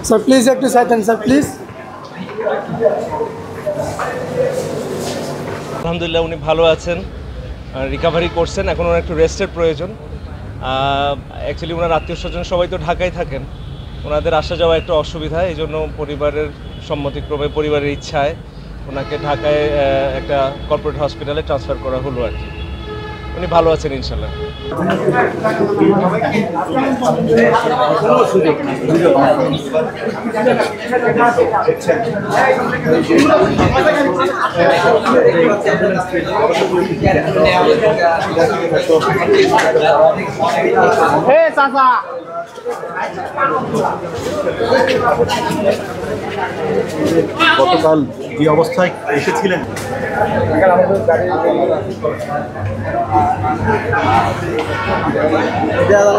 Sir, please have to silent, sir, please. আলহামদুলিল্লাহ উনি ভালো আছেন, রিকভারি করছেন। এখন ওনার একটু রেস্টের প্রয়োজন। অ্যাকচুয়ালি ওনার আত্মীয় স্বজন সবাই তো ঢাকায় থাকেন, ওনাদের আসা যাওয়া একটু অসুবিধা, এই জন্য পরিবারের সম্মতিক্রমে, পরিবারের ইচ্ছায় ওনাকে ঢাকায় একটা কর্পোরেট হসপিটালে ট্রান্সফার করা হলো আর কি। উনি ভালো আছেন ইনশাল্লাহ। গতকাল যে অবস্থায় এসেছিলেন,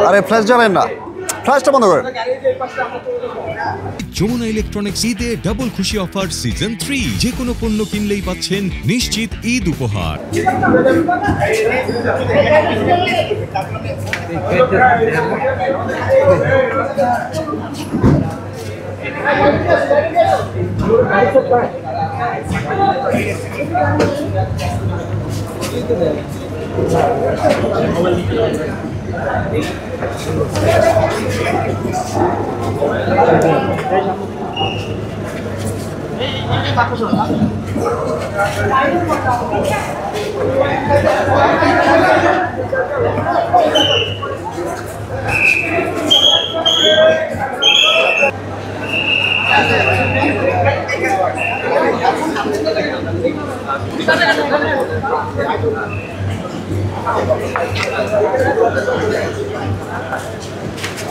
আরে ফ্ল্যাশ জ্বালেন না, ফ্ল্যাশটা বন্ধ করেন। যমুনা ইলেকট্রনিক্স ঈদে ডাবল খুশি অফার সিজন 3, যে কোনো পণ্য কিনলেই পাচ্ছেন নিশ্চিত ঈদ উপহার।